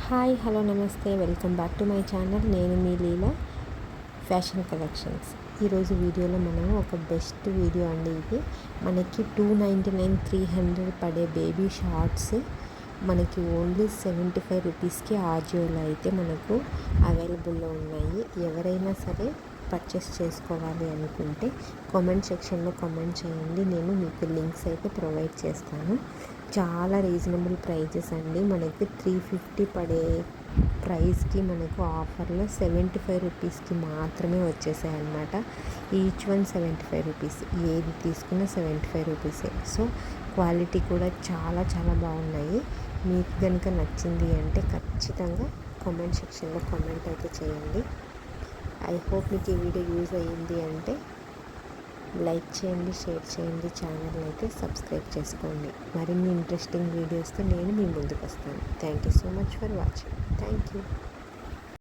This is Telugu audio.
హాయ్ హలో నమస్తే welcome back to my channel. నేను మీ లీలా ఫ్యాషన్ కలెక్షన్స్. ఈరోజు వీడియోలో మనం ఒక బెస్ట్ వీడియో అండి. ఇది మనకి 299 300 పడే బేబీ షార్ట్స్ మనకి ఓన్లీ 75 రూపీస్కి ఆజియోలో అయితే మనకు అవైలబుల్లో ఉన్నాయి. ఎవరైనా సరే పర్చేస్ చేసుకోవాలి అనుకుంటే కామెంట్ సెక్షన్లో కామెంట్ చేయండి. నేను మీకు లింక్స్ అయితే ప్రొవైడ్ చేస్తాను. చాలా రీజనబుల్ ప్రైజెస్ అండి. మనకి 350 పడే ప్రైస్కి మనకు ఆఫర్లో 75 రూపీస్కి మాత్రమే వచ్చేసాయి అన్నమాట. ఈచ్ వన్ 75 రూపీస్, ఏది తీసుకున్నా 75 రూపీసే. సో క్వాలిటీ కూడా చాలా చాలా బాగున్నాయి. మీకు కనుక నచ్చింది అంటే ఖచ్చితంగా కామెంట్ సెక్షన్లో కామెంట్ అయితే చేయండి. ఐ హోప్ మీకు ఈ వీడియో యూజ్ అయ్యింది అంటే లైక్ చేయండి, షేర్ చేయండి, ఛానల్ అయితే సబ్స్క్రైబ్ చేసుకోండి. మరిన్ని ఇంట్రెస్టింగ్ వీడియోస్తో నేను మీ ముందుకు వస్తాను. Thank you so much for watching. Thank you.